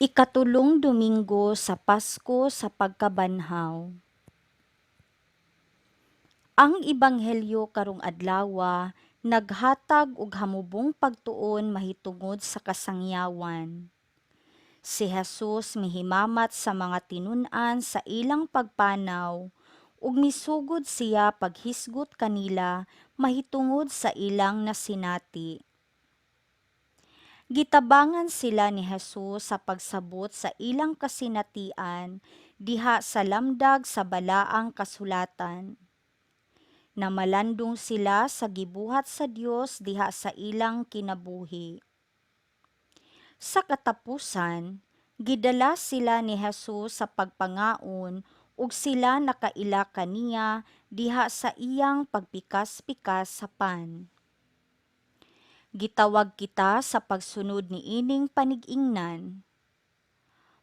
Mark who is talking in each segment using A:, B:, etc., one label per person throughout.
A: Ikatulong Domingo sa Pasko sa Pagkabanhaw. Ang ebanghelyo karong adlawa naghatag og hamubong pagtuon mahitungod sa kasangyawan. Si Jesus mihimamat sa mga tinun-an sa ilang pagpanaw ug misugod siya paghisgot kanila mahitungod sa ilang nasinati. Gitabangan sila ni Jesus sa pagsabot sa ilang kasinatian diha sa lamdag sa balaang kasulatan. Namalandong sila sa gibuhat sa Dios diha sa ilang kinabuhi. Sa katapusan, gidala sila ni Jesus sa pagpangaon ug sila nakaila kaniya diha sa iyang pagpikas-pikas sa pan. Gitawag kita sa pagsunod ni ining panig-ingnan.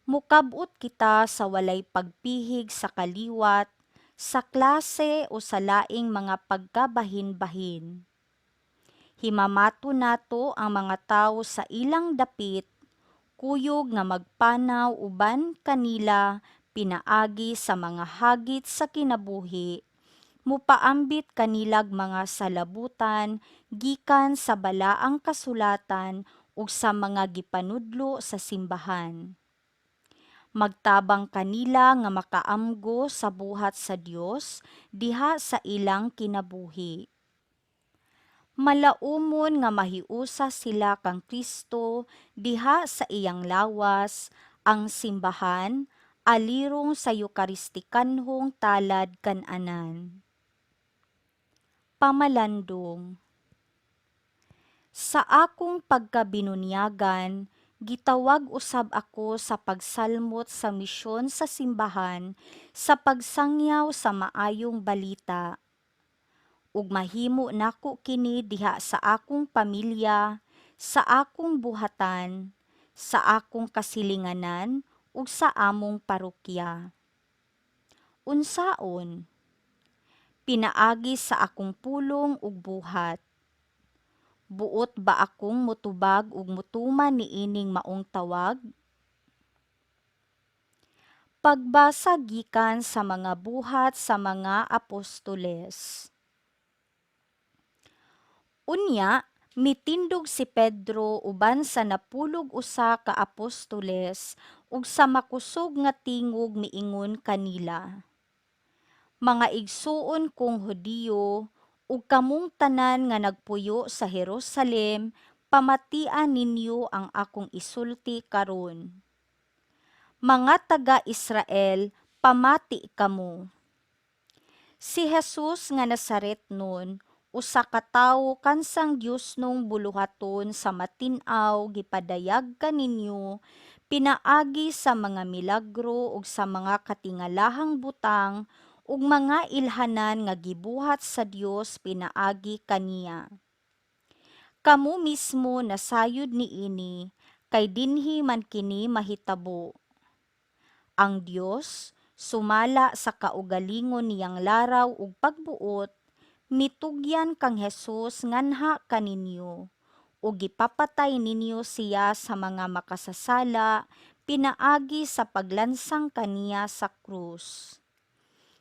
A: Mukabot kita sa walay pagpihig sa kaliwat, sa klase o sa laing mga pagkabahin-bahin. Himamato nato ang mga tawo sa ilang dapit, kuyog nga magpanaw uban kanila pinaagi sa mga hagit sa kinabuhi, mupaambit kanilag mga salabutan gikan sa balaang kasulatan ug sa mga gipanudlo sa simbahan. Magtabang kanila nga makaamgo sa buhat sa Dios diha sa ilang kinabuhi. Malaumon nga mahiusa sila kang Kristo diha sa iyang lawas, ang simbahan, alirong sa Eukaristikanhong talad kan-anan. Pamalandong. Sa akong pagkabinunyagan, gitawag usab ako sa pagsalmot sa misyon sa simbahan sa pagsangyaw sa maayong balita. Ug mahimo nako kini diha sa akong pamilya, sa akong buhatan, sa akong kasilinganan ug sa among parokya. Unsaon? Pinaagi sa akong pulong ug buhat. Buot ba akong mutubag ug mutuman niining maong tawag? Pagbasa gikan sa mga buhat sa mga apostoles. Unya, mitindog si Pedro uban sa napulog usa ka apostoles ug sa makusog nga tingog miingon kanila. Mga igsuon kong Hudiyo, ug kamong tanan nga nagpuyo sa Jerusalem, pamatian ninyo ang akong isulti karon. Mga taga-Israel, pamati kamo. Si Jesus nga Nazaretnon, usa ka tawo kansang Dios nung buluhaton sa matin-aw gipadayag kaninyo, pinaagi sa mga milagro ug sa mga katingalahang butang ug mga ilhanan nga gibuhat sa Dios pinaagi kaniya. Kamo mismo nasayod niini, kay dinhi man kini mahitabo. Ang Dios, sumala sa kaugalingon niyang laraw ug pagbuot, mitugyan kang Jesus nganha kaninyo, ug gipapatay ninyo siya sa mga makasasala, pinaagi sa paglansang kaniya sa krus.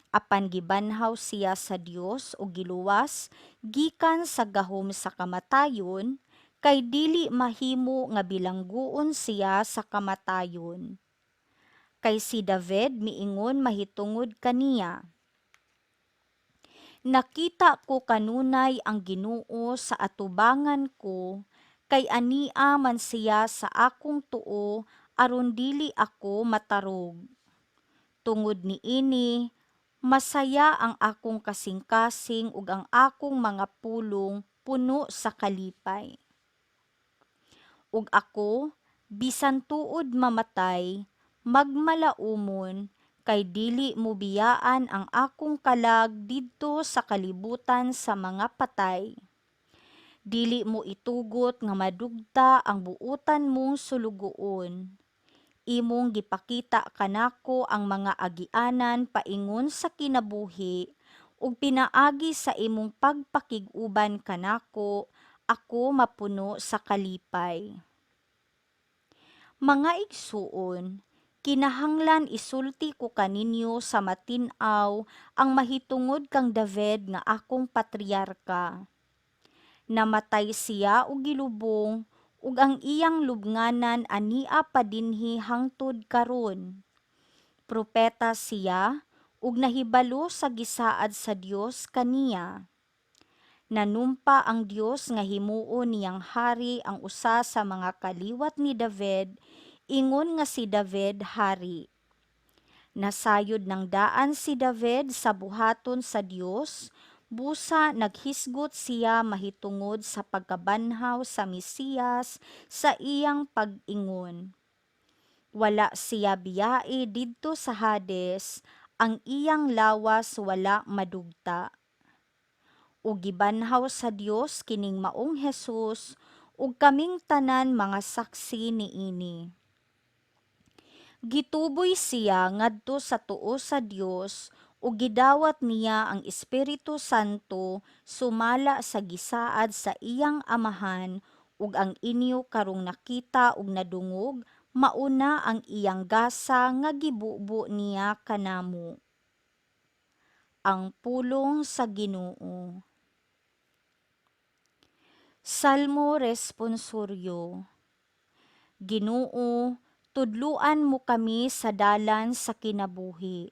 A: Apan gibanhaw siya sa Dios ug giluwas gikan sa gahom sa kamatayon, kay dili mahimo nga bilangguon siya sa kamatayon. Kay si David miingon mahitungod kaniya, nakita ko kanunay ang Ginoo sa atubangan ko, kay ania man siya sa akong tuo aron dili ako matarog. Tungod niini, masaya ang akong kasing-kasing ug ang akong mga pulong puno sa kalipay. Ug ako, bisan tuod mamatay, magmalaumon, kay dili mo biyaan ang akong kalag didto sa kalibutan sa mga patay. Dili mo itugot nga madugta ang buutan mong sulugoon. Imong gipakita kanako ang mga agianan paingon sa kinabuhi, ug pinaagi sa imong pagpakig-uban kanako, ako mapuno sa kalipay. Mga igsuon, kinahanglan isulti ko kaninyo sa matin-aw ang mahitungod kang David nga akong patriarka. Namatay siya og gilubong ug ang iyang lubnganan ania pa dinhi hangtod karon. Propeta siya ug nahibalo sa gisaad sa Dios kaniya. Nanumpa ang Dios nga himuon niyang hari ang usa sa mga kaliwat ni David, ingon nga si David hari. Nasayod ng daan si David sa buhaton sa Dios, busa naghisgot siya mahitungod sa pagkabanhaw sa Mesiyas sa iyang pag-ingon. Wala siya biyae didto sa Hades, ang iyang lawas wala madugta. Ug gibanhaw sa Dios kining maong Hesus, ug kaming tanan mga saksi niini. Gituboy siya ngadto sa tuo sa Dios ug gidawat niya ang Espiritu Santo sumala sa gisaad sa iyang amahan, ug ang inyo karong nakita ug nadungog mauna ang iyang gasa nga gibubo niya kanamo. Ang pulong sa Ginoo. Salmo responsoryo. Ginoo, tudluan mo kami sa dalan sa kinabuhi.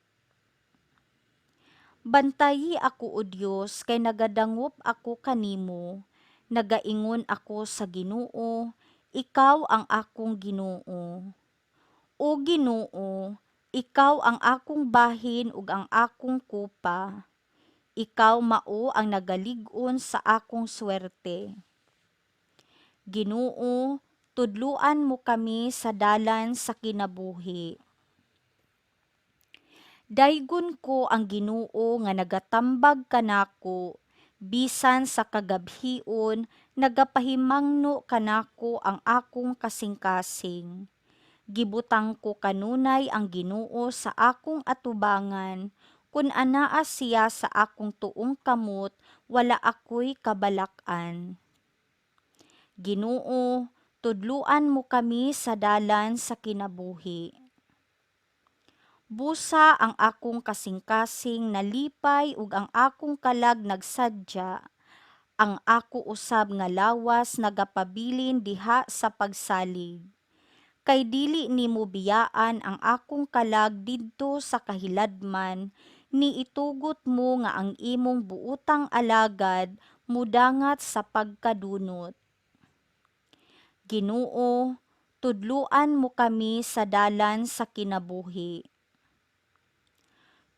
A: Bantayi ako o Dios kay nagadangop ako kanimo, nagaingon ako sa Ginoo, ikaw ang akong Ginoo. O Ginoo, ikaw ang akong bahin ug ang akong kupa. Ikaw mao ang nagalig-on sa akong swerte. Ginoo, tudluan mo kami sa dalan sa kinabuhi. Daygon ko ang Ginoo nga nagatambag kanako, bisan sa kagabhion nagapahimangno kanako ang akong kasing-kasing. Gibutang ko kanunay ang Ginoo sa akong atubangan, kun anaa siya sa akong tuong kamot, wala ako'y kabalak-an. Ginoo, tudluan mo kami sa dalan sa kinabuhi. Busa ang akong kasing-kasing nalipay ug ang akong kalag nagsadya, ang ako usab nga lawas nagapabilin diha sa pagsalig. Kay dili nimo biyaan ang akong kalag didto sa kahiladman, ni itugot mo nga ang imong buutang alagad mudangat sa pagkadunot. Ginoo, tudluan mo kami sa dalan sa kinabuhi.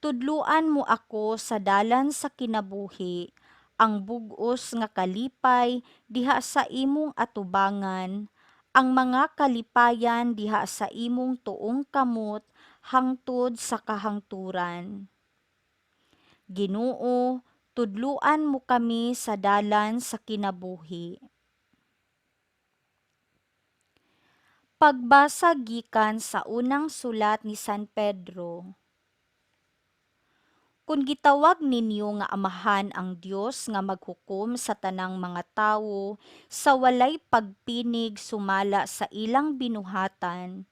A: Tudluan mo ako sa dalan sa kinabuhi, ang bug-os nga kalipay diha sa imong atubangan, ang mga kalipayan diha sa imong tuong kamot hangtod sa kahangturan. Ginoo, tudluan mo kami sa dalan sa kinabuhi. Pagbasa gikan sa unang sulat ni San Pedro. Kung gitawag ninyo nga amahan ang Dios nga maghukom sa tanang mga tawo sa walay pagpinig sumala sa ilang binuhatan,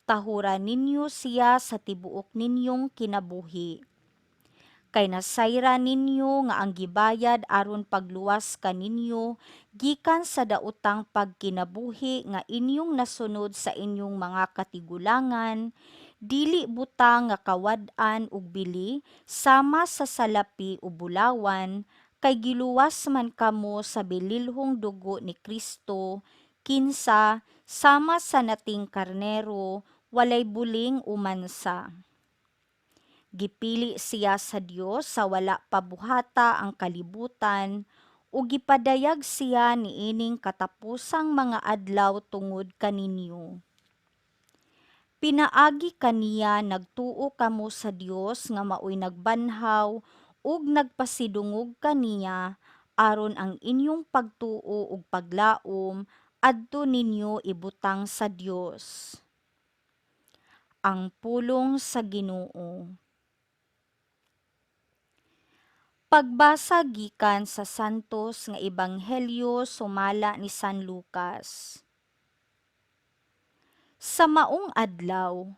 A: tahuran ninyo siya sa tibuok ninyong kinabuhi. Kay nasayra ninyo nga ang gibayad aron pagluwas kaninyo gikan sa daotang pagkinabuhi nga inyong nasunod sa inyong mga katigulangan, dili butang nga kawad-an ug bili sama sa salapi o bulawan, kay giluwas man kamo sa bililhong dugo ni Kristo, kinsa sama sa nating karnero walay buling o mansa. Gipili siya sa Dios sa wala pa buhata ang kalibutan, ug gipadayag siya niining katapusang mga adlaw tungod kaninyo. Pinaagi kaniya nagtuo kamo sa Dios nga maoy nagbanhaw ug nagpasidungog kaniya aron ang inyong pagtuo ug paglaom adto ninyo ibutang sa Dios. Ang pulong sa Ginoo. Pagbasa gikan sa Santos nga Ebanghelyo sumala ni San Lucas. Sa maong adlaw,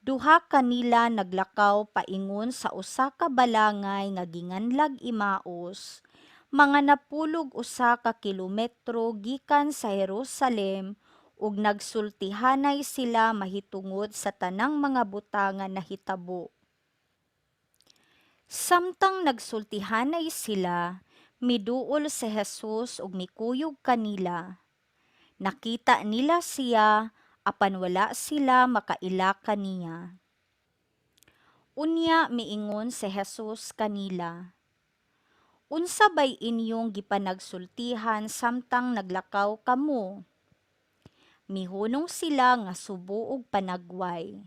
A: duha kanila naglakaw paingon sa usa ka balangay nga ginganlag Imaus, mga napulog usa ka kilometro gikan sa Jerusalem ug nagsultihanay sila mahitungod sa tanang mga butang nga nahitabo. Samtang nagsultihanay sila, miduol si Jesus ug mikuyog kanila. Nakita nila siya, apan wala sila makaila kaniya. Unya miingon si Jesus kanila, "Unsa bay inyong gipanagsultihan samtang naglakaw kamo?" Mihunong sila nga subo ug panagway.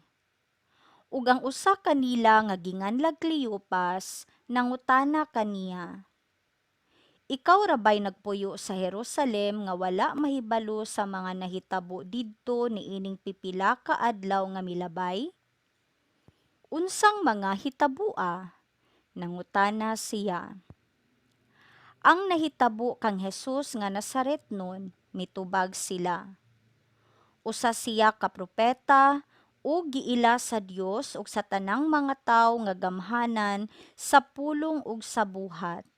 A: Ug ang usa kanila nga ginganlag Cleopas nangutana kaniya, "Ikaw ra bay nagpuyo sa Jerusalem nga wala mahibalo sa mga nahitabo didto niining pipila ka adlaw nga milabay?" "Unsang mga hitaboa?" nangutana siya. "Ang nahitabo kang Jesus nga Nazaretnon," mitubag sila. "Usa siya ka propeta ug giila sa Dios ug sa tanang mga tawo nga gamhanan sa pulong ug sa buhat.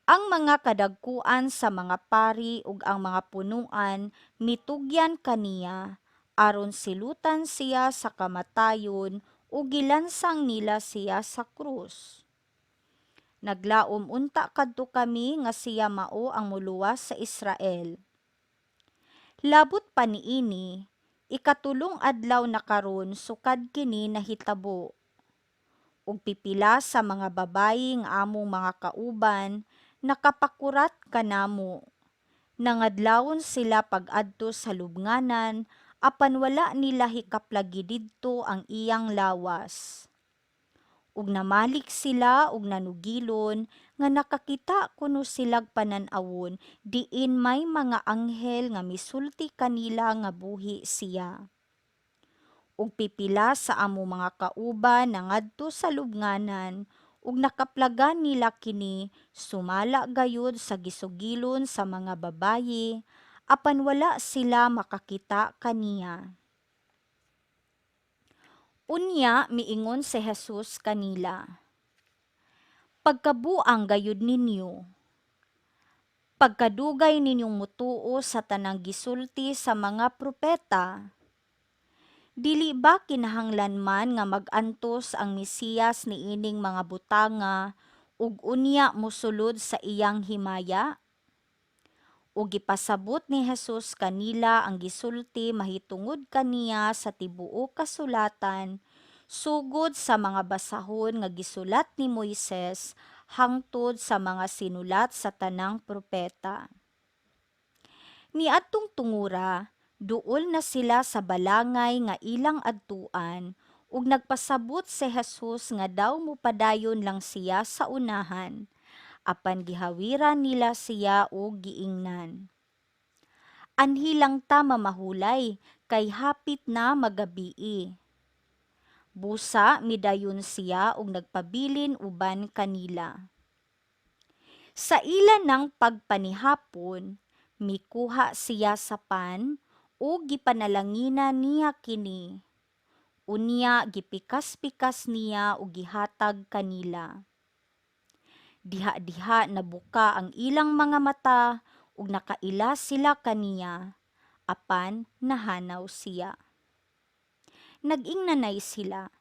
A: Ang mga kadagkuan sa mga pari ug ang mga punuan mitugyan kaniya aron silutan siya sa kamatayon ug gilansang nila siya sa krus. Naglaom unta kadto kami nga siya mao ang moluwas sa Israel. Labot pa niini, ikatulong adlaw na karon sukad kini nahitabo. Ug pipila sa mga babayi nga among mga kauban nakapakurat kanamo. Nangadlawon sila pag-adto sa lubnganan apan wala nila hikaplagi didto ang iyang lawas. Ug namalik sila ug nanugilon nga nakakita kuno silag panan-awon diin may mga anghel nga misulti kanila nga buhi siya. Ug pipila sa among mga kauban nangadto sa lubnganan ug nakaplagan nila kini sumala gayud sa gisugilon sa mga babayi apan wala sila makakita kaniya. Unya miingon si Jesus kanila, "Pagkabuang gayud ninyo, pagkadugay ninyong mutuo sa tanang gisulti sa mga propeta. Dili ba kinahanglan man nga mag-antos ang Mesiyas niining mga butanga ug unya mosulod sa iyang himaya?" Ug gipasabot ni Jesus kanila ang gisulti mahitungod kaniya sa tibuok kasulatan sugod sa mga basahon nga gisulat ni Moises hangtod sa mga sinulat sa tanang propeta. Niadtong tungura, duol na sila sa balangay nga ilang adtuan ug nagpasabot si Jesus nga daw mopadayon lang siya sa unahan, apan gihawiran nila siya og giingnan. "Anhi lang ta mamahulay kay hapit na magabii." Busa midayon siya ug nagpabilin uban kanila. Sa ila ng pagpanihapon, mikuha siya sa pan ug gipanalangina niya kini. Unya gipikas-pikas niya ug gihatag kanila. Diha-diha nabuka ang ilang mga mata ug nakaila sila kaniya, apan nahanaw siya. Nag-ingnanay sila,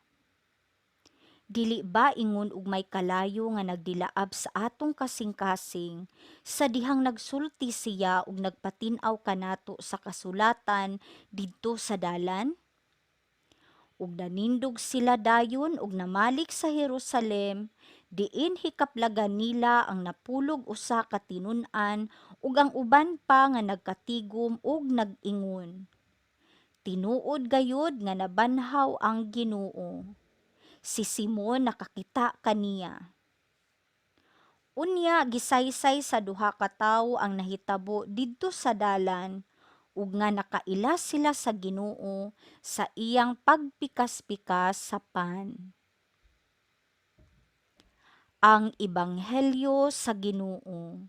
A: "Dili ba ingon ug may kalayo nga nagdilaab sa atong kasing-kasing sa dihang nagsulti siya ug nagpatin-aw kanato sa kasulatan didto sa dalan?" Ug nanindog sila dayon ug namalik sa Jerusalem, diin hikaplagan nila ang napulog usa ka tinun-an ug ang uban pa nga nagkatigom ug nag-ingon, "Tinuod gayud nga nabanhaw ang Ginoo. Si Simon nakakita kaniya." Unya gisaysay sa duha ka tawo ang nahitabo didto sa dalan ug nga nakaila sila sa Ginoo sa iyang pagpikas-pikas sa pan. Ang Ebanghelyo sa Ginoo.